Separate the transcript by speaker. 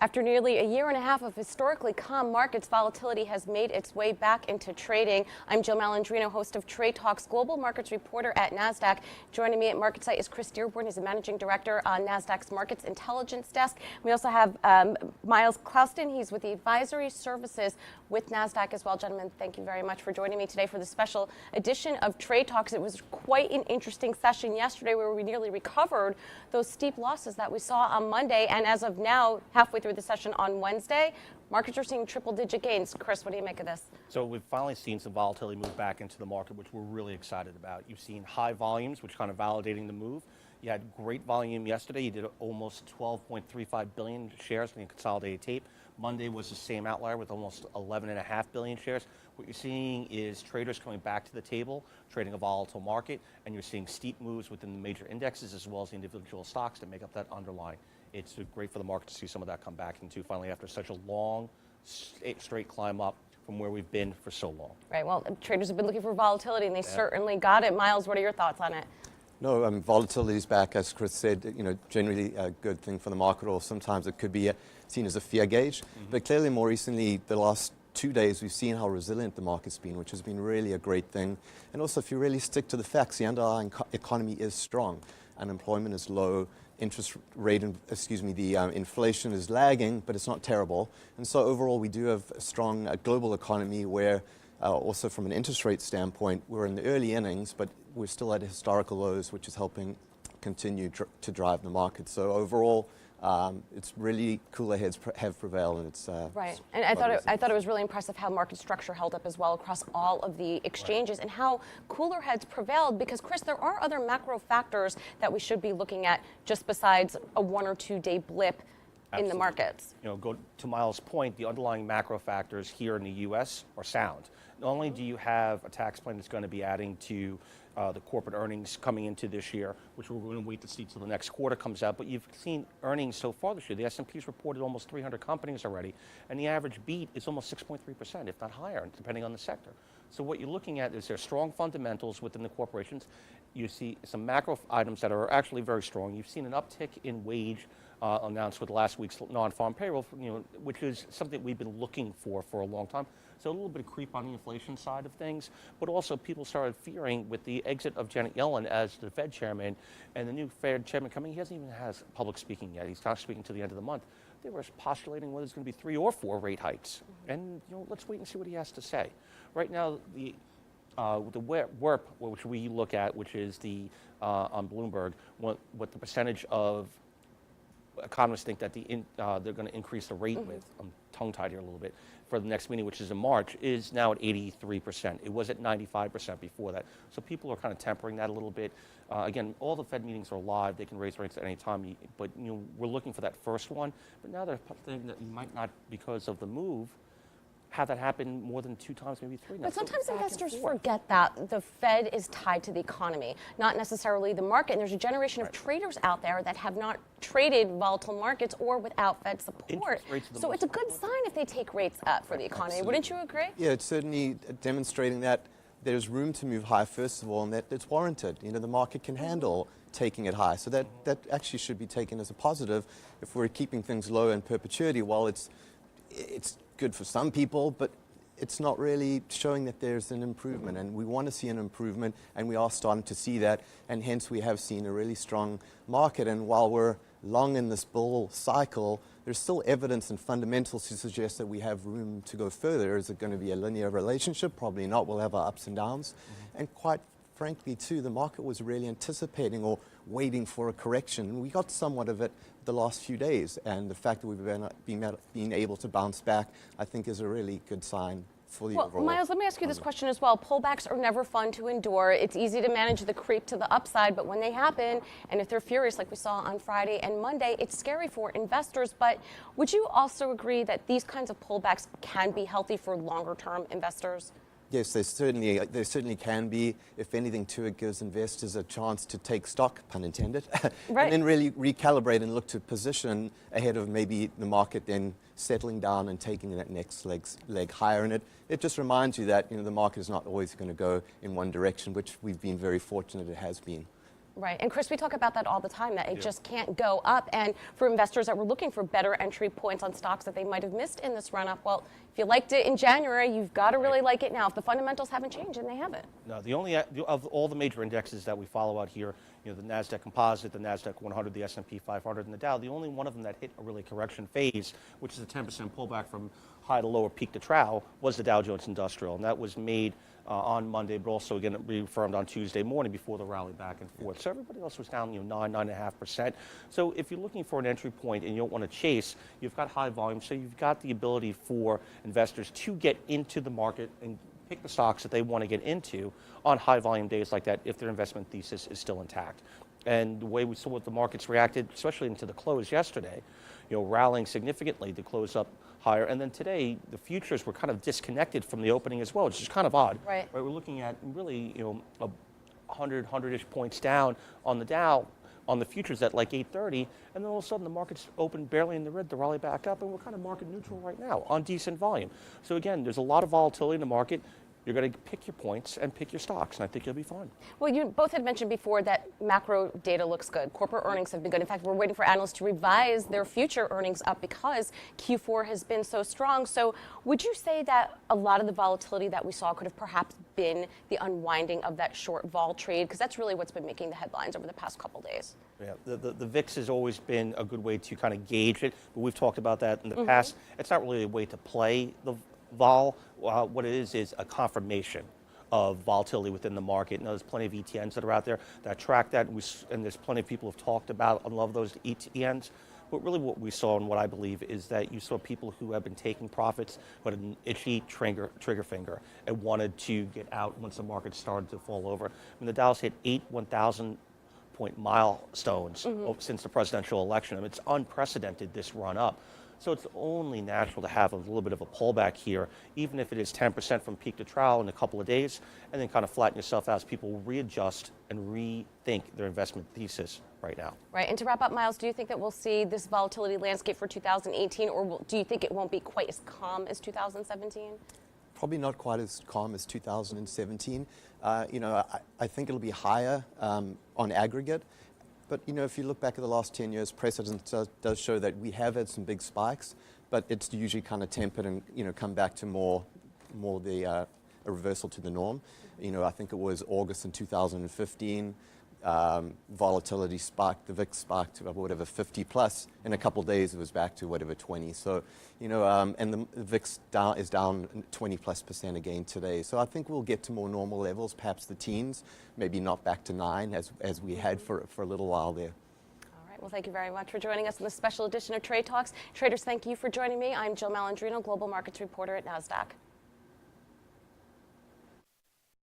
Speaker 1: After nearly a year and a half of historically calm markets, volatility has made its way back into trading. I'm JIll Malandrino, host of TradeTalks, global markets reporter at Nasdaq. Joining me at MarketSite is Chris Dearborn. He's a managing director on Nasdaq's Markets Intelligence Desk. We also have Myles Clouston. He's with the advisory services with Nasdaq as well. Gentlemen, thank you very much for joining me today for this special edition of TradeTalks. It was quite an interesting session yesterday where we nearly recovered those steep losses that we saw on Monday. And as of now, halfway through the session on Wednesday, markets are seeing triple-digit gains. Chris, what do you make of this?
Speaker 2: So we've finally seen some volatility move back into the market, which we're really excited about. You've seen high volumes, which kind of validating the move. You had great volume yesterday. You did almost 12.35 billion shares in the consolidated tape. Monday was the same outlier with almost 11.5 billion shares. What you're seeing is traders coming back to the table, trading a volatile market, and you're seeing steep moves within the major indexes as well as the individual stocks that make up that underlying. It's great for the market to see some of that come back into finally after such a long, straight climb up from where we've been for so long.
Speaker 1: Right, well, traders have been looking for volatility, and they certainly got it. Myles, what are your thoughts on it?
Speaker 3: No, volatility is back, as Chris said, generally a good thing for the market, or sometimes it could be seen as a fear gauge. But clearly more recently, the last 2 days, we've seen how resilient the market's been, which has been really a great thing. And also, if you really stick to the facts, the underlying economy is strong. Unemployment is low. The inflation is lagging, but it's not terrible. And so overall, we do have a strong global economy where also from an interest rate standpoint, we're in the early innings, but we're still at historical lows, which is helping continue to drive the market. So overall, it's really cooler heads have prevailed, and it's
Speaker 1: right. And I thought it was really impressive how market structure held up as well across all of the exchanges, and how cooler heads prevailed. Because Chris, there are other macro factors that we should be looking at just besides a 1 or 2 day blip. Absolutely. In the markets.
Speaker 2: Go to Myles' point, the underlying macro factors here in the U.S. are sound. Not only do you have a tax plan that's going to be adding to the corporate earnings coming into this year, which we're going to wait to see till the next quarter comes out, but you've seen earnings so far this year. The S&P's reported almost 300 companies already, and the average beat is almost 6.3%, if not higher, depending on the sector. So what you're looking at is there's strong fundamentals within the corporations. You see some macro items that are actually very strong. You've seen an uptick in wage announced with last week's non-farm payroll, which is something we've been looking for a long time. So a little bit of creep on the inflation side of things, but also people started fearing with the exit of Janet Yellen as the Fed chairman and the new Fed chairman coming. He hasn't even has public speaking yet. He's not speaking to the end of the month. They were postulating whether it's going to be 3 or 4 rate hikes, and let's wait and see what he has to say. Right now, the WERP, which we look at, which is the on Bloomberg, what the percentage of economists think that they're going to increase the rate with, I'm tongue-tied here a little bit, for the next meeting, which is in March, is now at 83%. It was at 95% before that. So people are kind of tempering that a little bit. Again, all the Fed meetings are live. They can raise rates at any time, but we're looking for that first one. But now they're thinking that you might not, because of the move, have that happen more than 2 times, maybe 3 now.
Speaker 1: But sometimes investors forget that the Fed is tied to the economy, not necessarily the market. And there's a generation of traders out there that have not traded volatile markets or without Fed support. So it's a good sign if they take rates up for the economy. Absolutely. Wouldn't you agree?
Speaker 3: Yeah, it's certainly demonstrating that there's room to move high, first of all, and that it's warranted. The market can handle taking it high. So that actually should be taken as a positive if we're keeping things low in perpetuity. While it's good for some people, but it's not really showing that there's an improvement, and we want to see an improvement, and we are starting to see that, and hence we have seen a really strong market. And while we're long in this bull cycle, there's still evidence and fundamentals to suggest that we have room to go further. Is it going to be a linear relationship? Probably not. We'll have our ups and downs. And quite frankly, too, the market was really anticipating or waiting for a correction. And we got somewhat of it the last few days. And the fact that we've been able to bounce back, I think, is a really good sign for the overall.
Speaker 1: Myles, let me ask you this question as well. Pullbacks are never fun to endure. It's easy to manage the creep to the upside, but when they happen, and if they're furious like we saw on Friday and Monday, it's scary for investors. But would you also agree that these kinds of pullbacks can be healthy for longer-term investors?
Speaker 3: Yes, there certainly can be. If anything, too, it gives investors a chance to take stock, pun intended,
Speaker 1: right.
Speaker 3: And then really recalibrate and look to position ahead of maybe the market then settling down and taking that next leg higher. And it just reminds you that the market is not always going to go in one direction, which we've been very fortunate it has been.
Speaker 1: Right, and Chris, we talk about that all the time, that it just can't go up. And for investors that were looking for better entry points on stocks that they might have missed in this run-up, well, if you liked it in January, you've got to really like it now. If the fundamentals haven't changed, and they haven't.
Speaker 2: No, the only of all the major indexes that we follow out here, the Nasdaq Composite, the Nasdaq 100, the S&P 500, and the Dow, the only one of them that hit a really correction phase, which is a 10% pullback from high to lower, peak to trough, was the Dow Jones Industrial, and that was made on Monday, but also again reaffirmed on Tuesday morning before the rally back and forth. So everybody else was down, 9.5%. So if you're looking for an entry point and you don't want to chase, you've got high volume, so you've got the ability for investors to get into the market and pick the stocks that they want to get into on high volume days like that if their investment thesis is still intact. And the way we saw what the markets reacted, especially into the close yesterday, rallying significantly to close up higher. And then today, the futures were kind of disconnected from the opening as well, which is kind of odd.
Speaker 1: Right.
Speaker 2: We're looking at really, 100-ish points down on the Dow, on the futures at like 8:30, and then all of a sudden the market's open barely in the red to rally back up, and we're kind of market neutral right now on decent volume. So again, there's a lot of volatility in the market. You're going to pick your points and pick your stocks, and I think you'll be fine.
Speaker 1: Well, you both had mentioned before that macro data looks good. Corporate earnings have been good. In fact, we're waiting for analysts to revise their future earnings up because Q4 has been so strong. So would you say that a lot of the volatility that we saw could have perhaps been the unwinding of that short vol trade? Because that's really what's been making the headlines over the past couple days.
Speaker 2: Yeah, the VIX has always been a good way to kind of gauge it, but we've talked about that in the past. It's not really a way to play the vol. What it is a confirmation of volatility within the market. There's plenty of ETNs that are out there that track that, and there's plenty of people who have talked about and love those ETNs. But really what we saw, and what I believe, is that you saw people who have been taking profits but an itchy trigger finger and wanted to get out once the market started to fall over. The Dow's hit 8 1,000-point milestones since the presidential election. It's unprecedented, this run up. So it's only natural to have a little bit of a pullback here, even if it is 10% from peak to trough in a couple of days, and then kind of flatten yourself out as people readjust and rethink their investment thesis right now.
Speaker 1: Right. And to wrap up, Myles, do you think that we'll see this volatility landscape for 2018, or do you think it won't be quite as calm as 2017?
Speaker 3: Probably not quite as calm as 2017. I think it'll be higher on aggregate. But, if you look back at the last 10 years, precedent does show that we have had some big spikes, but it's usually kind of tempered and, come back to more a reversal to the norm. I think it was August in 2015, volatility spiked, the VIX spiked to whatever 50 plus. In a couple of days, it was back to whatever 20. So, and the VIX is down 20+% again today. So I think we'll get to more normal levels, perhaps the teens, maybe not back to 9 as we had for a little while there.
Speaker 1: All right. Well, thank you very much for joining us in this special edition of Trade Talks. Traders, thank you for joining me. I'm JIll Malandrino, Global Markets Reporter at Nasdaq.